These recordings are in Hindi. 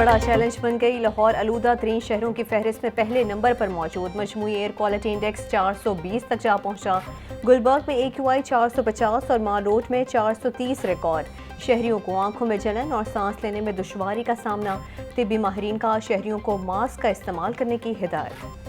बड़ा चैलेंज बन गई। लाहौर आलूदा तरीन शहरों की फहरिस्त में पहले नंबर पर मौजूद। मजमूई एयर क्वालिटी इंडेक्स 420 तक जा पहुंचा। गुलबर्ग में AQI 450 और माल रोड में 430 रिकॉर्ड। शहरियों को आंखों में जलन और सांस लेने में दुश्वारी का सामना। तिब्बी माहिरीन का शहरियों को मास्क का इस्तेमाल करने की हिदायत।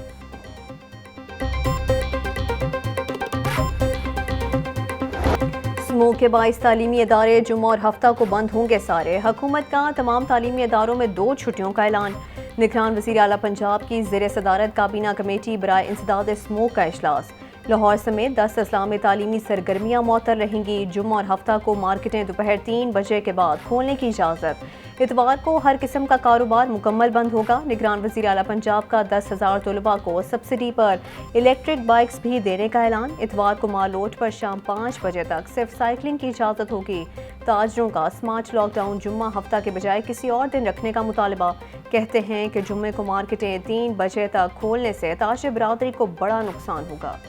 स्मोक के बाइस तालीमी इदारे जुम्मा और हफ्ता को बंद होंगे सारे। हुकूमत का तमाम तालीमी इदारों में 2 छुट्टियों का ऐलान। निगरान वज़ीर आला पंजाब की ज़ेर सदारत काबीना कमेटी बराए इंसदाद स्मोक का इजलास। लाहौर समेत 10 अजला में तालीमी सरगर्मियाँ मअतल रहेंगी। जुम्मा और हफ्ता को मार्केटें दोपहर 3 बजे के बाद खोलने की इजाज़त। इतवार को हर किस्म का कारोबार मुकम्मल बंद होगा। निगरान वज़ीर आला पंजाब का 10,000 तलबा को सब्सिडी पर इलेक्ट्रिक बाइक्स भी देने का ऐलान। इतवार को माल रोड पर शाम 5 बजे तक सिर्फ साइकिलिंग की इजाज़त होगी। ताजरों का स्मार्ट लॉकडाउन जुम्मा हफ्ता के बजाय किसी और दिन रखने का मुतालबा। कहते हैं कि जुम्मे को मार्केटें 3 बजे तक खोलने से ताजिर बरादरी को बड़ा नुकसान होगा।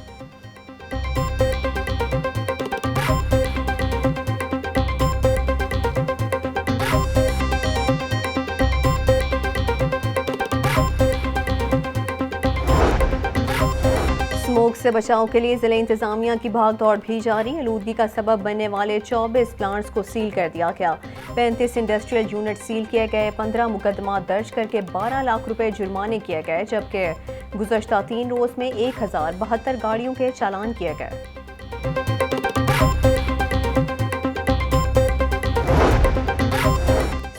स्मोक से बचाव के लिए जिले इंतजामिया की भाग दौड़ भी जारी। आलूदगी का सबब बनने वाले 24 प्लांट्स को सील कर दिया गया। 35 इंडस्ट्रियल यूनिट सील किए गए। 15 मुकदमा दर्ज करके 12 लाख रुपए जुर्माने किए गए, जबकि गुज़श्ता 3 रोज में 1072 गाड़ियों के चालान किए गए।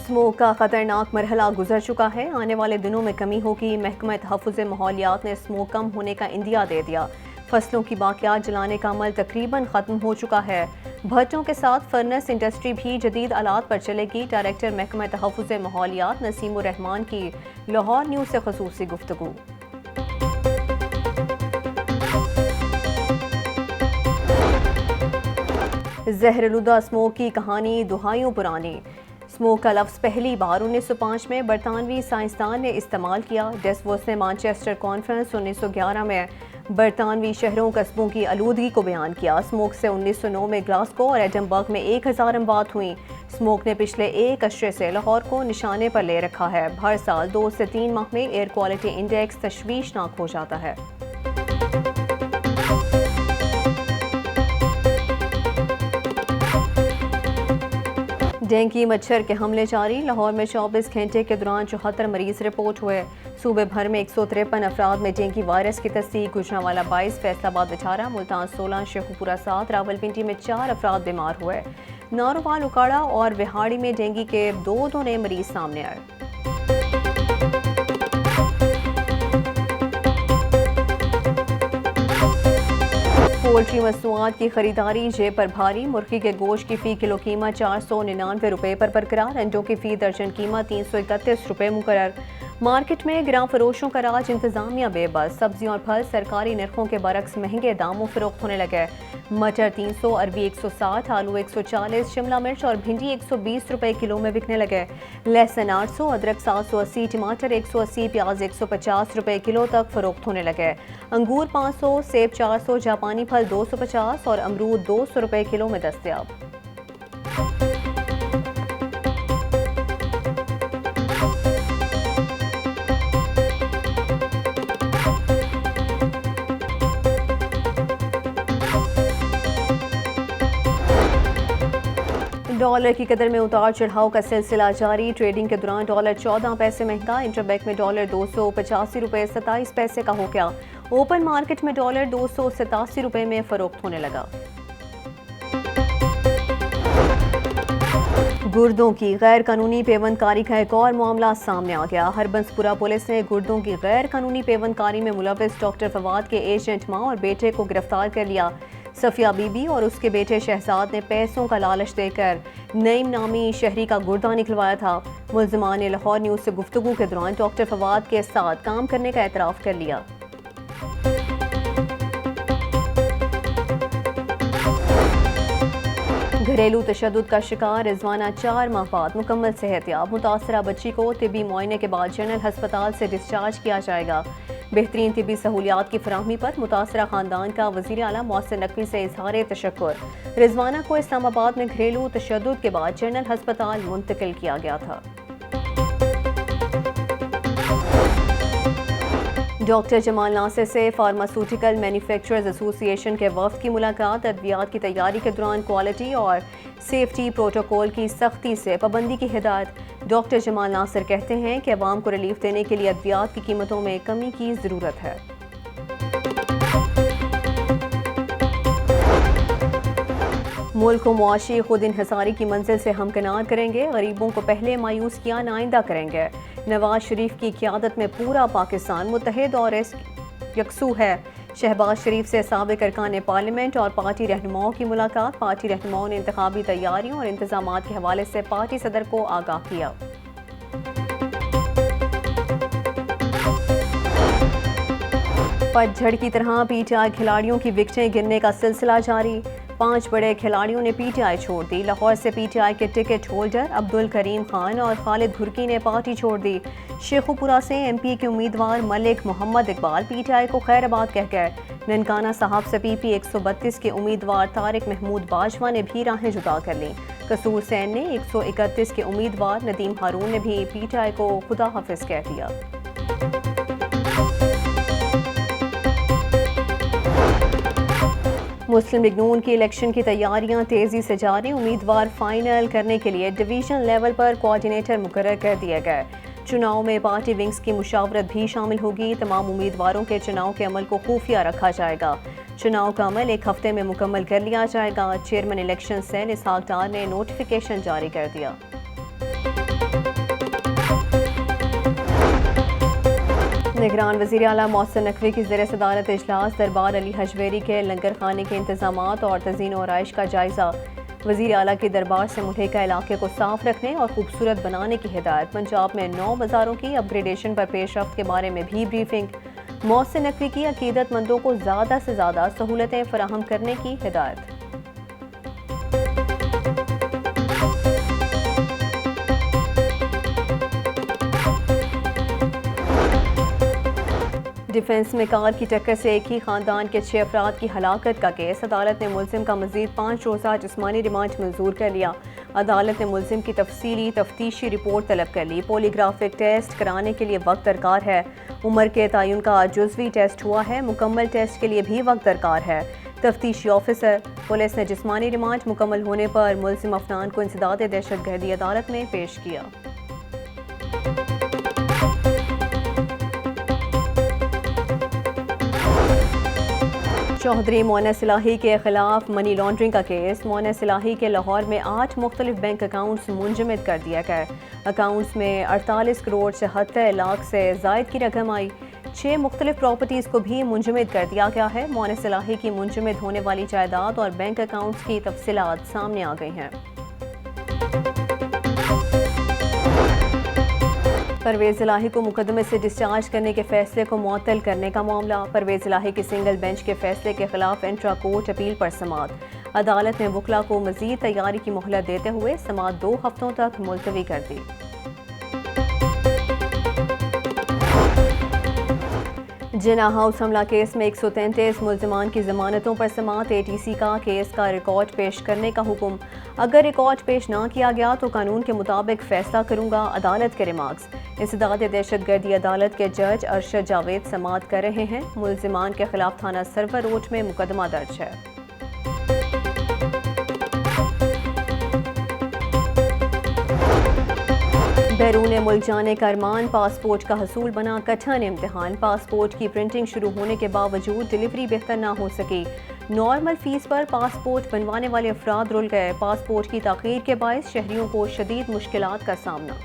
स्मोक का खतरनाक मरहला गुजर चुका है। आने वाले दिनों में कमी होगी। महकमा तहफ़्फ़ुज़ माहौलियात ने स्मोक कम होने का इंदिया दे दिया। फसलों की बाकियात जलाने का अमल तकरीबन ख़त्म हो चुका है। भट्टों के साथ फर्नेस इंडस्ट्री भी जदीद आलात पर चलेगी। डायरेक्टर महकमा तहफ़्फ़ुज़ माहौलियात नसीमुर रहमान की लाहौर न्यूज़ से ख़ुसूसी गुफ्तगू। ज़हरलुदा स्मोक की कहानी दुहाइयों पुरानी। स्मोक का लफ्ज़ पहली बार 1905 में बरतानवी साइंसदान ने इस्तेमाल किया। डेसवोस ने मैनचेस्टर कॉन्फ्रेंस 1911 में बरतानवी शहरों कस्बों की आलूदगी को बयान किया। स्मोक से 1909 में ग्लासगो और एडनबर्ग में 1000 अमवात हुई। स्मोक ने पिछले 1 अशरे से लाहौर को निशाने पर ले रखा है। हर साल 2 से 3 माह में एयर क्वालिटी इंडेक्स तशवीशनाक हो जाता है। डेंगू मच्छर के हमले जारी। लाहौर में 24 घंटे के दौरान 74 मरीज रिपोर्ट हुए। सूबे भर में 153 अफराद में डेंगू वायरस की तस्दीक। गुजरांवाला 22, फैसलाबाद 18, मुल्तान 16, शेखुपुरा 7, रावलपिंडी में 4 अफराद बीमार हुए। नारोवाल, उकाड़ा और विहाड़ी में डेंगू के 2 नए मरीज सामने आए। पोल्ट्री मसनूआत की खरीदारी जेब पर भारी। मुर्गी के गोश्त की फ़ी किलो कीमत 499 रुपये पर बरकरार। अंडों की फ़ी दर्जन कीमत 331 रुपये मुकर्रर। मार्केट में गिरां फरोशों का राज, इंतजामिया बेबस। सब्जियों और फल सरकारी नरखों के बरक्स महंगे दामों फरोख्त होने लगे। मटर 300, अरबी 160, आलू 140, शिमला मिर्च और भिंडी 120 रुपये किलो में बिकने लगे। लहसुन 800, अदरक 780, टमाटर 180, प्याज 150 रुपये किलो तक फरोख्त होने लगे। अंगूर 500, सेब 400, जापानी फल 250 और अमरूद 200 रुपये किलो में दस्तयाब। डॉलर की कदर में उतार चढ़ाव का सिलसिला जारी। ट्रेडिंग के दौरान डॉलर 14 पैसे महंगा। इंटरबैंक में डॉलर 285 रुपये 27 पैसे का हो गया। ओपन मार्केट में डॉलर 287 रुपये में फरोख्त होने लगा। गुर्दों की गैर कानूनी पेवंदकारी का एक और मामला सामने आ गया। हरबंसपुरा पुलिस ने गुर्दों की गैर कानूनी पेवंदकारी में मुलविस डॉक्टर फवाद के एजेंट मां और बेटे को गिरफ्तार कर लिया। सफिया बीबी और उसके बेटे शहजाद ने पैसों का लालच देकर नईम नामी शहरी का गुर्दा निकलवाया था। मुल्जिमान ने लाहौर न्यूज़ से गुफ्तगू के दौरान डॉक्टर फवाद के साथ काम करने का एतराफ़ कर लिया। घरेलू तशद्दुद का शिकार रिजवाना 4 माह बाद मुकम्मल सेहतयाब। मुतासरा बच्ची को तिब्बी मुआयने के बाद जनरल हस्पताल से डिस्चार्ज किया जाएगा। बेहतरीन तिब्बी सहूलियात की फराहमी पर मुतासरा खानदान का वज़ीर आला मोहसिन नकवी से इजहार तशक्कुर। रिजवाना को इस्लामाबाद में घरेलू तशद्दुद के बाद जनरल हस्पताल मुंतकिल किया गया था। डॉक्टर जमाल नासिर से फार्मास्यूटिकल मैन्युफैक्चरर्स एसोसिएशन के वफ़द की मुलाकात। अद्वियात की तैयारी के दौरान क्वालिटी और सेफ्टी प्रोटोकॉल की सख्ती से पाबंदी की हिदायत। डॉक्टर जमाल नासिर कहते हैं कि अवाम को रिलीफ देने के लिए अद्वियात की कीमतों में कमी की ज़रूरत है। मुल्क को मुआशी खुद इन्हिसारी की मंजिल से हमकिनार करेंगे। गरीबों को पहले मायूस किया, नाइंदा करेंगे। नवाज शरीफ की क़यादत में पूरा पाकिस्तान मुत्तहिद और यकसू है। शहबाज शरीफ से साबिक अरकान पार्लियामेंट और पार्टी रहनुमाओं की मुलाकात। पार्टी रहनुमाओं ने इंतखाबी तैयारियों और इंतजामात के हवाले से पार्टी सदर को आगाह किया। पतझड़ की तरह पीटीआई खिलाड़ियों की विकेटें गिरने का सिलसिला जारी। 5 बड़े खिलाड़ियों ने पीटीआई छोड़ दी। लाहौर से पीटीआई के टिकट होल्डर अब्दुल करीम खान और खालिद घुर्की ने पार्टी छोड़ दी। शेखुपुरा से एमपी के उम्मीदवार मलिक मोहम्मद इकबाल पीटीआई को खैराबाद कह गए। ननकाना साहब से पीपी 132 के उम्मीदवार तारिक महमूद बाजवा ने भी राहें जुदा कर लीं। कसूर सैन ने 131 के उम्मीदवार नदीम हारून ने भी पीटीआई को खुदा हाफिज कह दिया। मुस्लिम लीग नून की इलेक्शन की तैयारियां तेजी से जारी। उम्मीदवार फाइनल करने के लिए डिवीजन लेवल पर कोऑर्डिनेटर मुकर्रर कर दिए गए। चुनाव में पार्टी विंग्स की मुशावरत भी शामिल होगी। तमाम उम्मीदवारों के चुनाव के अमल को खुफिया रखा जाएगा। चुनाव का अमल 1 हफ्ते में मुकम्मल कर लिया जाएगा। चेयरमैन इलेक्शन सेल इसहाक डार ने नोटिफिकेशन जारी कर दिया। निगरान वज़ीर आला मोहसिन नकवी की ज़ेर सदारत इजलास। दरबार अली हजवेरी के लंगर खाने के इंतजामात और तज़ीन और आइश का जायज़ा। वज़ीर आला के दरबार से मुठेका इलाके को साफ रखने और खूबसूरत बनाने की हिदायत। पंजाब में 9 बाज़ारों की अपग्रेडेशन पर पेशरफ्त के बारे में भी ब्रीफिंग। मोहसिन नकवी की अकीदतमंदों को ज़्यादा से ज़्यादा सहूलतें फराहम करने की हिदायत। डिफेंस में कार की टक्कर से एक ही खानदान के 6 अफराद की हलाकत का केस। अदालत ने मुलजिम का मजीद 5 रोज़ा जिस्मानी रिमांड मंजूर कर लिया। अदालत ने मुलजिम की तफसीली तफ्तीशी रिपोर्ट तलब कर ली। पॉलीग्राफिक टेस्ट कराने के लिए वक्त दरकार है। उम्र के तयन का जुज़वी टेस्ट हुआ है। मुकम्मल टेस्ट के लिए भी वक्त दरकार है। तफ्तीशी ऑफिसर। पुलिस ने जिस्मानी रिमांड मुकम्मल होने पर मुलजिम अफनान को इंसदाद दहशतगर्दी अदालत में पेश किया। चौधरी मोनस इलाही के खिलाफ मनी लॉन्ड्रिंग का केस। मोनस इलाही के लाहौर में 8 मुख्तलिफ बैंक अकाउंट्स मुंजमद कर दिया गया। अकाउंट्स में 48 करोड़ 76 लाख से जायद की रकम आई। 6 मुख्तलिफ प्रॉपर्टीज़ को भी मुंजमद कर दिया गया है। मोनस इलाही की मुंजमद होने वाली जायदाद और बैंक अकाउंट्स की तफसीलात सामने आ गई हैं। परवेज़ इलाही को मुकदमे से डिस्चार्ज करने के फैसले को मुअत्तल करने का मामला। परवेज़ इलाही की सिंगल बेंच के फैसले के खिलाफ इंट्रा कोर्ट अपील पर समाअत। अदालत ने वकला को मजीद तैयारी की मोहलत देते हुए समाअत 2 हफ्तों तक मुलतवी कर दी। जिना हाउस हमला केस में 133 मुल्ज़िमान की जमानतों पर समाअत। ATC का केस का रिकॉर्ड पेश करने का हुक्म। अगर रिकॉर्ड पेश ना किया गया तो कानून के मुताबिक फैसला करूंगा। अदालत के रिमार्क्स। इंसदाद दहशतगर्दी अदालत के जज अरशद जावेद समाअत कर रहे हैं। मुल्ज़िमान के खिलाफ थाना सरवर रोड में मुकदमा दर्ज है। बैरून मुल्क जाने का अरमान पासपोर्ट का हसूल बना कठिन इम्तिहान। पासपोर्ट की प्रिंटिंग शुरू होने के बावजूद डिलीवरी बेहतर ना हो सकी। नॉर्मल फीस पर पासपोर्ट बनवाने वाले अफराद रुल गए। पासपोर्ट की ताख़ीर के बायस शहरियों को शदीद मुश्किलात का सामना।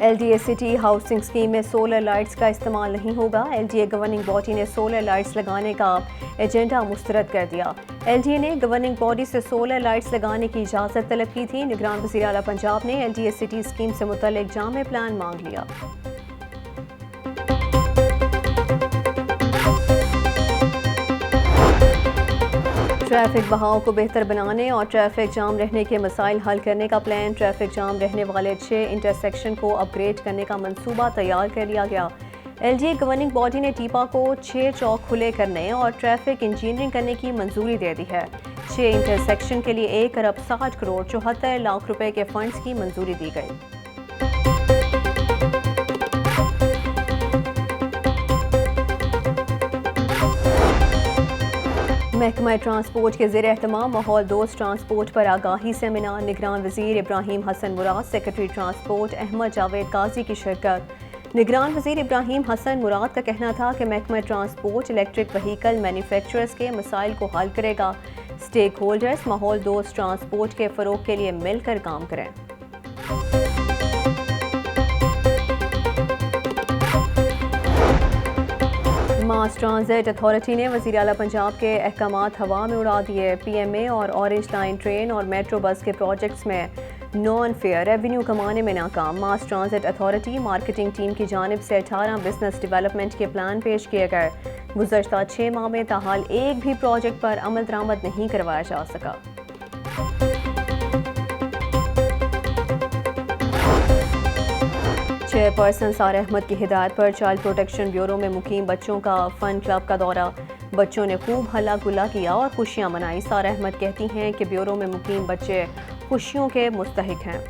LDA सिटी हाउसिंग स्कीम में सोलर लाइट्स का इस्तेमाल नहीं होगा। LDA गवर्निंग बॉडी ने सोलर लाइट्स लगाने का एजेंडा मुस्तरद कर दिया। LDA ने गवर्निंग बॉडी से सोलर लाइट्स लगाने की इजाज़त तलब की थी। निगरान वज़ीर आला पंजाब ने LDA सिटी स्कीम से मुतल्लिक जामे प्लान मांग लिया। ट्रैफिक बहाव को बेहतर बनाने और ट्रैफिक जाम रहने के मसाइल हल करने का प्लान। ट्रैफिक जाम रहने वाले 6 इंटरसेक्शन को अपग्रेड करने का मंसूबा तैयार कर लिया गया। LDA गवर्निंग बॉडी ने टीपा को 6 चौक खुले करने और ट्रैफिक इंजीनियरिंग करने की मंजूरी दे दी है। अच्छे इंटरसेक्शन के लिए 1 अरब 60 करोड़ 74 लाख रुपए के फंड्स की मंजूरी दी गई। महकमा ट्रांसपोर्ट के ज़ेर एहतमाम माहौल दोस्त ट्रांसपोर्ट पर आगाही सेमिनार, निगरान वज़ीर इब्राहिम हसन मुराद, सेक्रेटरी ट्रांसपोर्ट अहमद जावेद काजी की शिरकत। निगरान वज़ीर इब्राहिम हसन मुराद का कहना था कि महकमा ट्रांसपोर्ट इलेक्ट्रिक व्हीकल मैन्युफैक्चरर्स के मसाइल को हल करेगा। स्टेक होल्डर्स माहौल दोस्त ट्रांसपोर्ट के फ़रोग के लिए मिलकर काम करें। मास ट्रांजिट अथॉरिटी ने वज़ीर आला पंजाब के अहकामात हवा में उड़ा दिए। PMA और ऑरेंज लाइन ट्रेन और मेट्रो बस के प्रोजेक्ट्स में नॉन फेयर रेवेन्यू कमाने में नाकाम। मास ट्रांजिट अथॉरिटी मार्केटिंग टीम की जानिब से 18 बिजनेस डेवलपमेंट के प्लान पेश किए गए। गुज़श्ता 6 माह में ताहाल एक भी प्रोजेक्ट पर अमल दरामद नहीं करवाया जा सका। चेयरपर्सन सारा अहमद की हिदायत पर चाइल्ड प्रोटेक्शन ब्यूरो में मुकीम बच्चों का फन क्लब का दौरा। बच्चों ने खूब हल्ला गुल्ला किया और खुशियां मनाई। सारा अहमद कहती हैं कि ब्यूरो में मुकीम बच्चे खुशियों के मुस्तहिक हैं।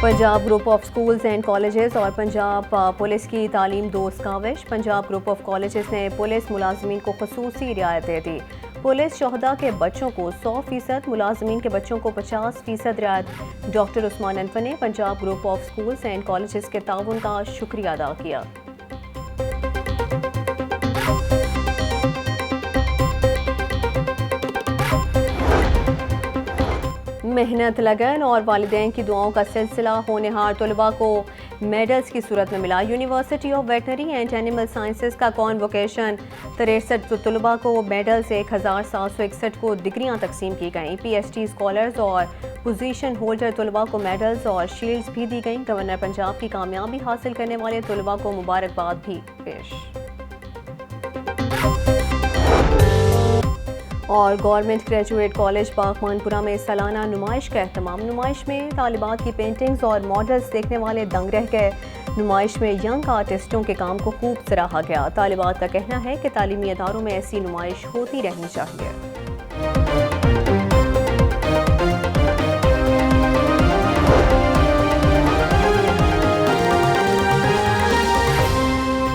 Punjab group of schools and colleges और पंजाब पुलिस की तालीम दोस्त Kaavish. Punjab group of colleges ने पुलिस मुलाजमीन को खुसूसी रियायत दे दी। पुलिस शोहदा के बच्चों को 100%, मुलाजमीन के बच्चों को 50% रियायत। डॉक्टर उस्मान अनफर ने Punjab group of schools and colleges के ताउन का शुक्रिया अदा किया। मेहनत, लगन और वालिदैन की दुआओं का सिलसिला होनहार तलबा को मेडल्स की सूरत में मिला। University of veterinary and animal sciences का कॉन्वोकेशन 63 तलबा को मेडल्स, 1761 को डिग्रियां तकसीम की गईं। PhD स्कॉलर्स और पोजीशन होल्डर तलबा को मेडल्स और शील्ड्स भी दी गईं। गवर्नर पंजाब की कामयाबी हासिल करने वाले तलबा को मुबारकबाद भी पेश। और गवर्नमेंट ग्रेजुएट कॉलेज बागमानपुरा में सालाना नुमाइश का एहतमाम। नुमाइश में तालिबात की पेंटिंग्स और मॉडल्स देखने वाले दंग रह गए। नुमाइश में यंग आर्टिस्टों के काम को खूब सराहा गया। तालिबात का कहना है कि तालीमी इदारों में ऐसी नुमाइश होती रहनी चाहिए।